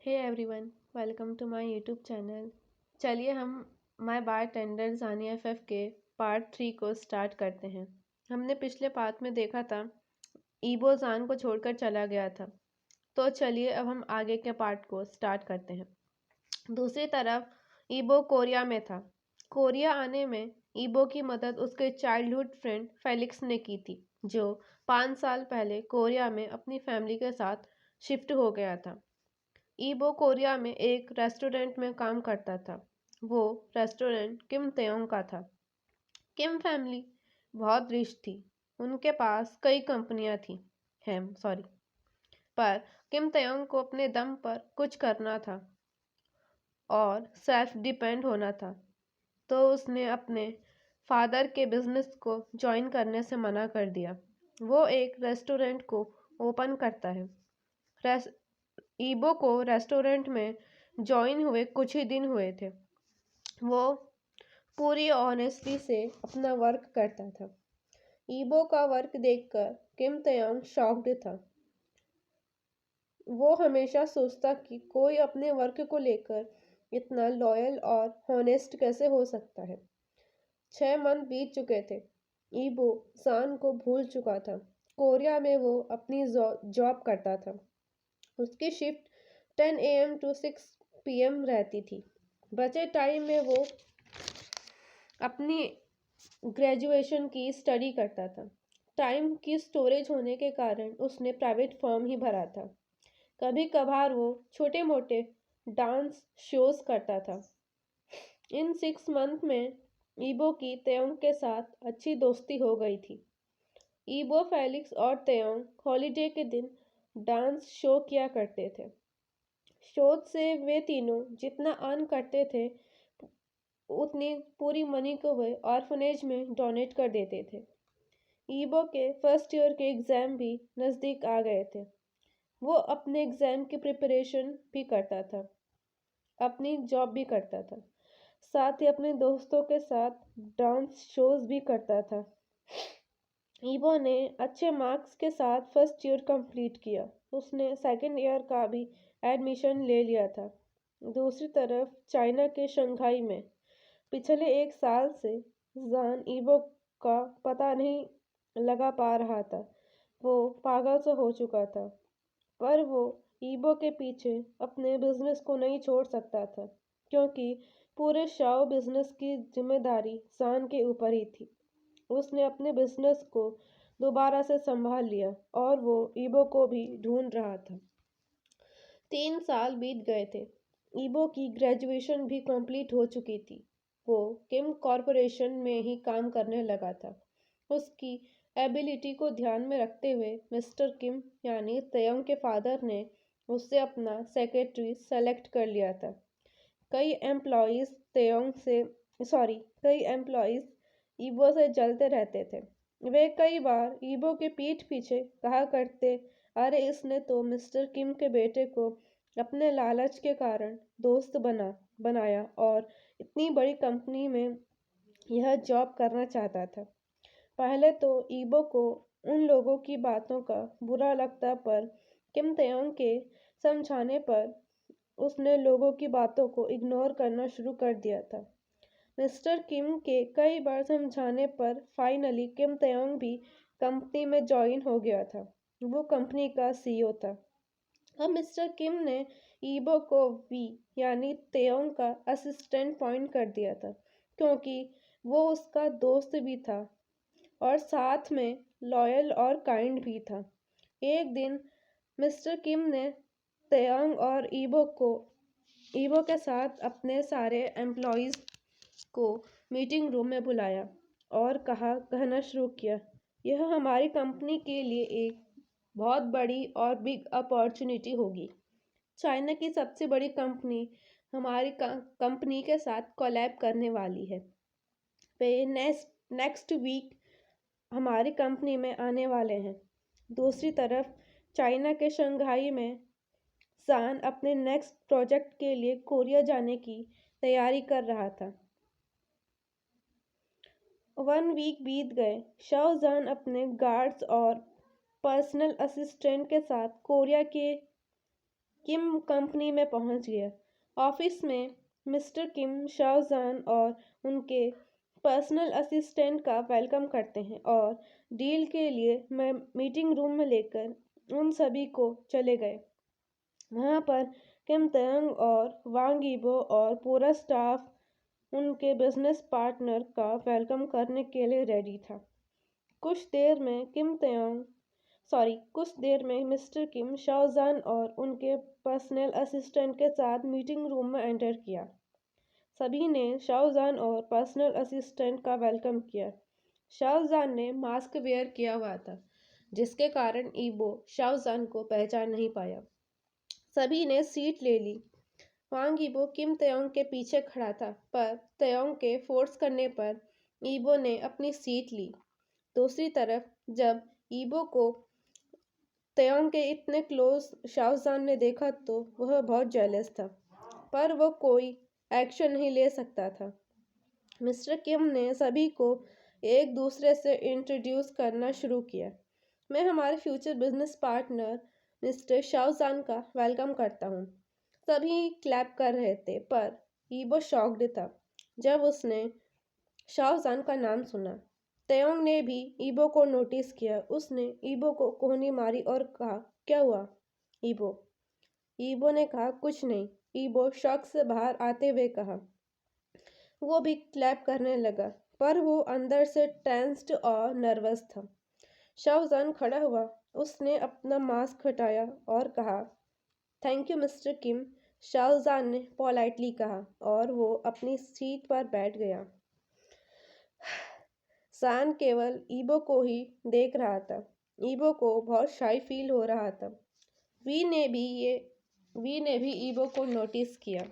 Hey everyone, welcome to my YouTube channel. चलिए हम my bartender Johnny FF के part 3 को start करते हैं। हमने पिछले पार्ट में देखा था ईबो जान को छोड़कर चला गया था। तो चलिए अब हम आगे के पार्ट को स्टार्ट करते हैं। दूसरी तरफ ईबो कोरिया में था। कोरिया आने में ईबो की मदद उसके चाइल्डहुड फ्रेंड फेलिक्स ने की थी, जो 5 साल पहले कोरिया में अपनी फैमिली के साथ शिफ्ट हो गया था। ईबो कोरिया में एक रेस्टोरेंट में काम करता था। वो रेस्टोरेंट किम तेयोंग का था। किम फैमिली बहुत रिच थी। उनके पास कई कंपनियां थी हैं सॉरी पर किम तेयोंग को अपने दम पर कुछ करना था और सेल्फ डिपेंड होना था। तो उसने अपने फादर के बिजनेस को ज्वाइन करने से मना कर दिया। वो एक रेस्टोरेंट को ओपन करता है। ईबो को रेस्टोरेंट में जॉइन हुए कुछ ही दिन हुए थे। वो पूरी ऑनेस्टी से अपना वर्क करता था। ईबो का वर्क देखकर किम तयोंग शॉक्ड था। वो हमेशा सोचता कि कोई अपने वर्क को लेकर इतना लॉयल और हॉनेस्ट कैसे हो सकता है। 6 मंथ बीत चुके थे। ईबो सान को भूल चुका था। कोरिया में वो अपनी जॉब करता था। उसकी शिफ्ट 10 AM to 6 PM रहती थी। बचे टाइम में वो अपनी ग्रेजुएशन की स्टडी करता था। टाइम की स्टोरेज होने के कारण उसने प्राइवेट फॉर्म ही भरा था। कभी कभार वो छोटे मोटे डांस शोज करता था। इन 6 मंथ में ईबो की तेयोंग के साथ अच्छी दोस्ती हो गई थी। ईबो फेलिक्स और तेयोंग हॉलीडे के दिन डांस शो किया करते थे। शोध से वे तीनों जितना अर्न करते थे उतनी पूरी मनी को वे ऑर्फनेज में डोनेट कर देते थे। ईबो के फर्स्ट ईयर के एग्ज़ाम भी नज़दीक आ गए थे। वो अपने एग्ज़ाम की प्रिपरेशन भी करता था, अपनी जॉब भी करता था, साथ ही अपने दोस्तों के साथ डांस शोज भी करता था। ईबो ने अच्छे मार्क्स के साथ फर्स्ट ईयर कंप्लीट किया। उसने सेकंड ईयर का भी एडमिशन ले लिया था। दूसरी तरफ चाइना के शंघाई में पिछले 1 साल से जान ईबो का पता नहीं लगा पा रहा था। वो पागल सा हो चुका था, पर वो ईबो के पीछे अपने बिजनेस को नहीं छोड़ सकता था, क्योंकि पूरे शाओ बिजनेस की जिम्मेदारी जान के ऊपर ही थी। उसने अपने बिजनेस को दोबारा से संभाल लिया और वो ईबो को भी ढूंढ रहा था। 3 साल बीत गए थे। ईबो की ग्रेजुएशन भी कंप्लीट हो चुकी थी। वो किम कॉरपोरेशन में ही काम करने लगा था। उसकी एबिलिटी को ध्यान में रखते हुए मिस्टर किम यानी तयंग के फादर ने उससे अपना सेक्रेटरी सेलेक्ट कर लिया था। कई एम्प्लॉयज़ तेयोंग से कई एम्प्लॉयज़ ईबो से जलते रहते थे। वे कई बार ईबो के पीठ पीछे कहा करते, अरे इसने तो मिस्टर किम के बेटे को अपने लालच के कारण दोस्त बनाया और इतनी बड़ी कंपनी में यह जॉब करना चाहता था। पहले तो ईबो को उन लोगों की बातों का बुरा लगता, पर किम तेयोंग के समझाने पर उसने लोगों की बातों को इग्नोर करना शुरू कर दिया था। मिस्टर किम के कई बार समझाने पर फाइनली किम तेयोंग भी कंपनी में ज्वाइन हो गया था। वो कंपनी का सीईओ था। अब मिस्टर किम ने ईबो को वी यानी तेयोंग का असिस्टेंट पॉइंट कर दिया था, क्योंकि वो उसका दोस्त भी था और साथ में लॉयल और काइंड भी था। एक दिन मिस्टर किम ने तेयोंग और ईबो के साथ अपने सारे एम्प्लॉयज़ को मीटिंग रूम में बुलाया और कहना शुरू किया, यह हमारी कंपनी के लिए एक बहुत बड़ी और बिग अपॉर्चुनिटी होगी। चाइना की सबसे बड़ी कंपनी हमारी कंपनी के साथ कोलैब करने वाली है। वे नेक्स्ट वीक हमारी कंपनी में आने वाले हैं। दूसरी तरफ चाइना के शंघाई में सान अपने नेक्स्ट प्रोजेक्ट के लिए कोरिया जाने की तैयारी कर रहा था। 1 वीक बीत गए। शाओजान अपने गार्ड्स और पर्सनल असिस्टेंट के साथ कोरिया के किम कंपनी में पहुंच गया। ऑफिस में मिस्टर किम शाओजान और उनके पर्सनल असिस्टेंट का वेलकम करते हैं और डील के लिए मैं मीटिंग रूम में लेकर उन सभी को चले गए। वहां पर किम तयंग और वांग यीबो और पूरा स्टाफ उनके बिजनेस पार्टनर का वेलकम करने के लिए रेडी था। कुछ देर में कुछ देर में मिस्टर किम शाओजान और उनके पर्सनल असिस्टेंट के साथ मीटिंग रूम में एंटर किया। सभी ने शाओजान और पर्सनल असिस्टेंट का वेलकम किया। शाओजान ने मास्क वेयर किया हुआ था, जिसके कारण ईबो शाओजान को पहचान नहीं पाया। सभी ने सीट ले ली। वांग ईबो किम तयोंग के पीछे खड़ा था, पर तयोंग के फोर्स करने पर ईबो ने अपनी सीट ली। दूसरी तरफ जब ईबो को तयोंग के इतने क्लोज शाहजहान ने देखा तो वह बहुत जेलस था, पर वो कोई एक्शन नहीं ले सकता था। मिस्टर किम ने सभी को एक दूसरे से इंट्रोड्यूस करना शुरू किया। मैं हमारे future business partner mister Shah Jahan का वेलकम करता हूँ। सभी क्लैप कर रहे थे, पर ईबो शॉक्ड था जब उसने शाहजहान का नाम सुना। तयोंग ने भी ईबो को नोटिस किया। उसने ईबो को कोहनी मारी और कहा, क्या हुआ ईबो? ईबो ने कहा, कुछ नहीं। ईबो शॉक से बाहर आते हुए कहा। वो भी क्लैप करने लगा, पर वो अंदर से टेंस्ड और नर्वस था। शाहजहान खड़ा हुआ। उसने अपना मास्क हटाया और कहा, थैंक यू मिस्टर किम। शाहजहान ने पोलाइटली कहा और वो अपनी सीट पर बैठ गया। सान केवल ईबो को ही देख रहा था। ईबो को बहुत शाई फील हो रहा था। वी ने भी ईबो को नोटिस किया।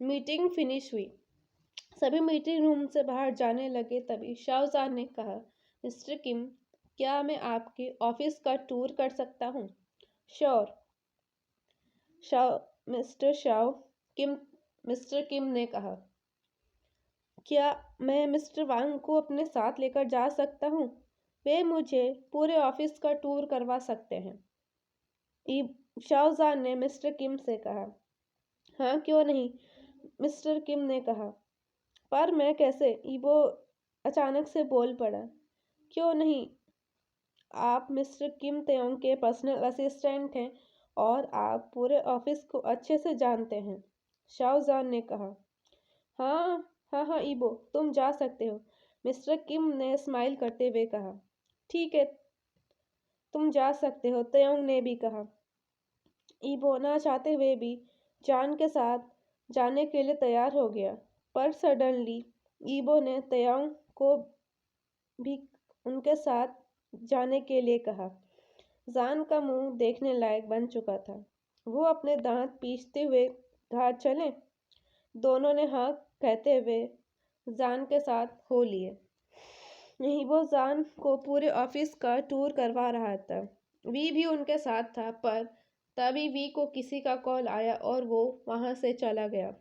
मीटिंग फिनिश हुई। सभी मीटिंग रूम से बाहर जाने लगे तभी शाहजहान ने कहा, मिस्टर किम, क्या मैं आपके ऑफिस का टूर कर सकता हूँ? श्योर। मिस्टर किम ने कहा, क्या मैं मिस्टर वांग को अपने साथ लेकर जा सकता हूँ? वे मुझे पूरे ऑफिस का टूर करवा सकते हैं। शाहजहान ने मिस्टर किम से कहा। हाँ, क्यों नहीं, मिस्टर किम ने कहा। पर मैं कैसे? ईबो अचानक से बोल पड़ा। क्यों नहीं? आप मिस्टर किम तयोंग के पर्सनल असिस्टेंट हैं और आप पूरे ऑफिस को अच्छे से जानते हैं, शाहजहान ने कहा। हाँ हाँ ईबो, तुम जा सकते हो, मिस्टर किम ने स्माइल करते हुए कहा। ठीक है, तुम जा सकते हो, तयोंग ने भी कहा। ईबो ना चाहते हुए भी जान के साथ जाने के लिए तैयार हो गया, पर सडनली ईबो ने तयोंग को भी उनके साथ जाने के लिए कहा। जान का मुंह देखने लायक बन चुका था। वो अपने दांत पीसते हुए कहा, चलें? दोनों ने हाँ कहते हुए जान के साथ हो लिए। नहीं, वो जान को पूरे ऑफिस का टूर करवा रहा था। वी भी उनके साथ था, पर तभी वी को किसी का कॉल आया और वो वहां से चला गया।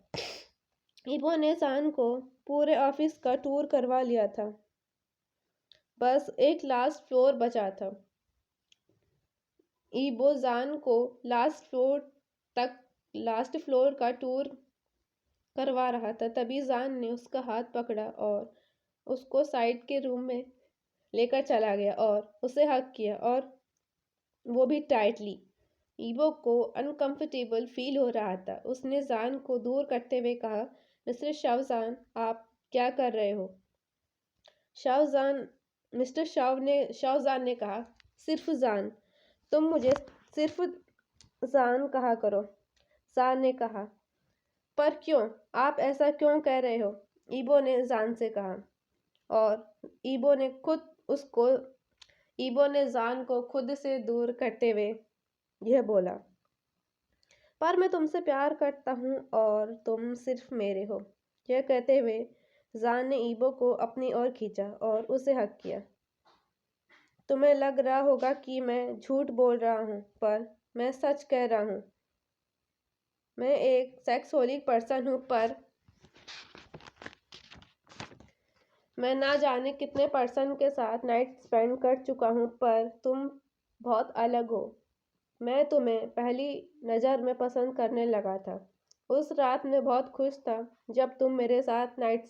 ईबो ने जान को पूरे ऑफिस का टूर करवा लिया था। बस एक लास्ट फ्लोर बचा था। ईबो जान को लास्ट फ्लोर का टूर करवा रहा था। तभी जान ने उसका हाथ पकड़ा और उसको साइड के रूम में लेकर चला गया और उसे हग किया, और वो भी टाइटली। ईबो को अनकंफर्टेबल फील हो रहा था। उसने जान को दूर करते हुए कहा, मिस्टर शाहजहान, आप क्या कर रहे हो? शाहजहान ने कहा, सिर्फ जान। तुम मुझे सिर्फ जान कहा करो, जान ने कहा। पर क्यों? आप ऐसा क्यों कह रहे हो? ईबो ने जान से कहा। और ईबो ने जान को खुद से दूर करते हुए यह बोला, पर मैं तुमसे प्यार करता हूँ और तुम सिर्फ मेरे हो। यह कहते हुए जान ने ईबो को अपनी ओर खींचा और उसे हक किया। तुम्हें लग रहा होगा कि मैं झूठ बोल रहा हूँ, पर मैं सच कह रहा हूँ। मैं एक सेक्सोलिक पर्सन हूँ, पर मैं ना जाने कितने पर्सन के साथ नाइट स्पेंड कर चुका हूँ, पर तुम बहुत अलग हो। मैं तुम्हें पहली नज़र में पसंद करने लगा था। उस रात मैं बहुत खुश था जब तुम मेरे साथ नाइट